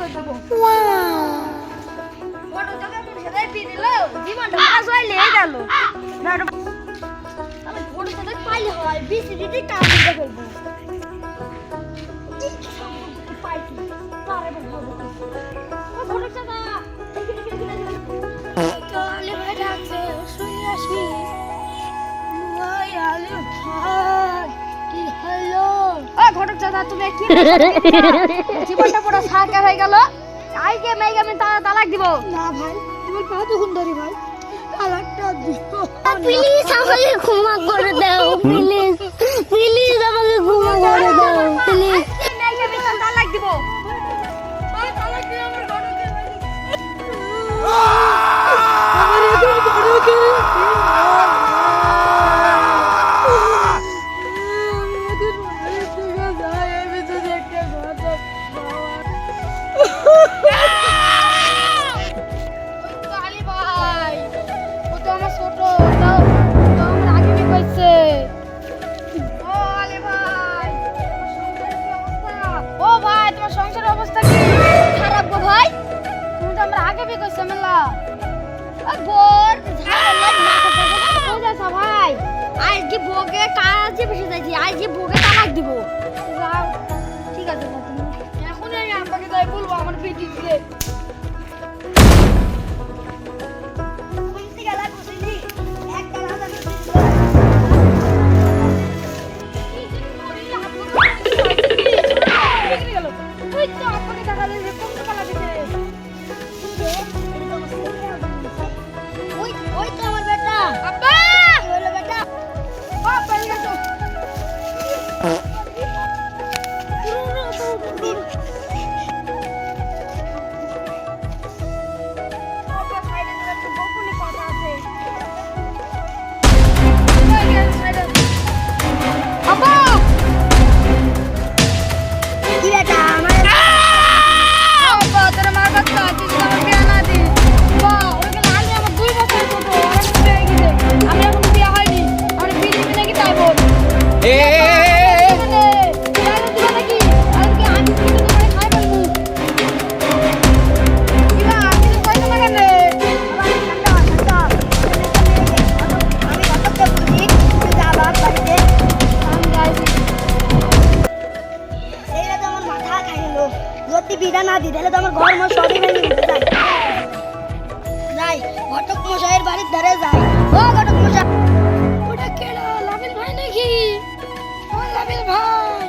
করে দেবো। ফটো তোকে সেটাই দিয়ে দিল, জীবনটা পাস হইলে গেল। আমি ফটো তোকে পাইলে হয়, বিসিডিতে কাজ দিতে ফেলবো। পাইছি, তারে বলবো। ও ফটো চাচা, তো আলে ভাই ডাকছে, শুনি আসি। ভাই আলে ভাই, কি হলো? ও ঘটক চাচা, তুমি কি জীবনটা পুরো সাকা হয়ে গেল। আইকে মেয়ে আমি তালাক দিব না ভাই, তোমার পা দুগুণ ধরি ভাই, তালাকটা দিও প্লিজ, আমাকে ক্ষমা করে দাও প্লিজ, প্লিজ আমাকে ক্ষমা করে দাও প্লিজ। মেয়ে আমি তালাক দিব, ভাই তালাক দিও আমার ঘটকে ভাই, আমার এখন ঘটকে দিব। ঠিক আছে এখন আমি আপনাকে তাই বলবো, আমার পেটি দিয়ে না দি তাহলে তো আমার ঘর মা সবই ভেঙে দিতে যাই যাই ঘটক মশাইয়ের বাড়ির ধারে যাই। ও ঘটক মশাই, ওটা কেডা? লাবিল ভাই নাকি? ও লাবিল ভাই,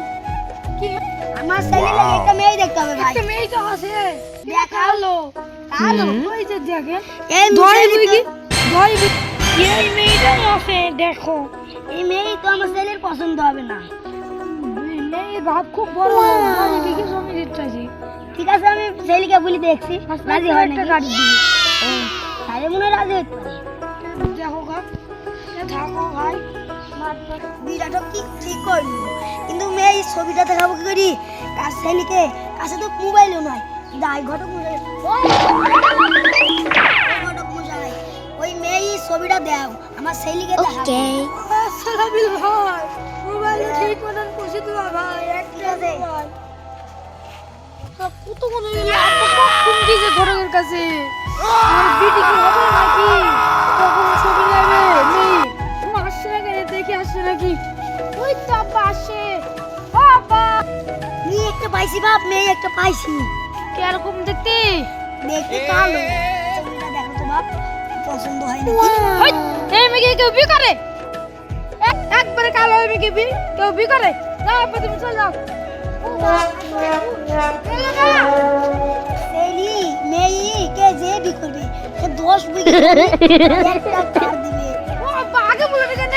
কি আমার ছেলে লাগে একটা মেয়ে দেখতে হবে ভাই। একটা মেয়ে তো আছে, দেখালো কালো ওই যে দেখেন এই ধরে কি ধরে এই মেয়েটা আছে, দেখো এই মেয়ে তো আমার ছেলের পছন্দ হবে না। মেয়ে বাপ খুব বড়, আমি কি জমি দিচ্ছি। ঠিক আছে আমি ছেলেকে বলি দেখছি রাজি হয় না, গাড়ি দিবি তাহলে মনে হয় রাজি হতে পারে। দেখো থাকো ভাই, বিরাট কি ঠিক করলি, কিন্তু মেয়ে ছবিটা দেখাবো কি করি? কার ছেলেকে কাছে তো মোবাইলও নয়। যাই ঘটক মশাই, ঘটক মশাই ওই মেয়ে ছবিটা দাও আমার ছেলেকে দেখাবো। সালাবিল ভাই মোবাইলে ঠিক মতন পুষে দিবা ভাই, একটা ভাই কত মনে হলো আপা কোন দিকে ঘরের কাছে আর বিটি কি হবে নাকি? তখন ছবি নেবে নেই, তোমার আসছে না কেন দেখে আসছে নাকি? ওই তো আপা আসে। ও আপা মেয়ে একটা পাইছি বাপ, মেয়ে একটা পাইছি। কি রকম দেখতে? দেখতে কালো, ছবিটা দেখো তো বাপ, পছন্দ হয় না। ওই এই মেয়ে কেউ বিয়ে করে? একবারে কালো মেয়ে কেউ বিয়ে করে? যাও আপা তুমি চল যাও। মেয়েকে যে বি করবে সে 10 বিঘা একটা কার দিবে। ও আগে বলে কেন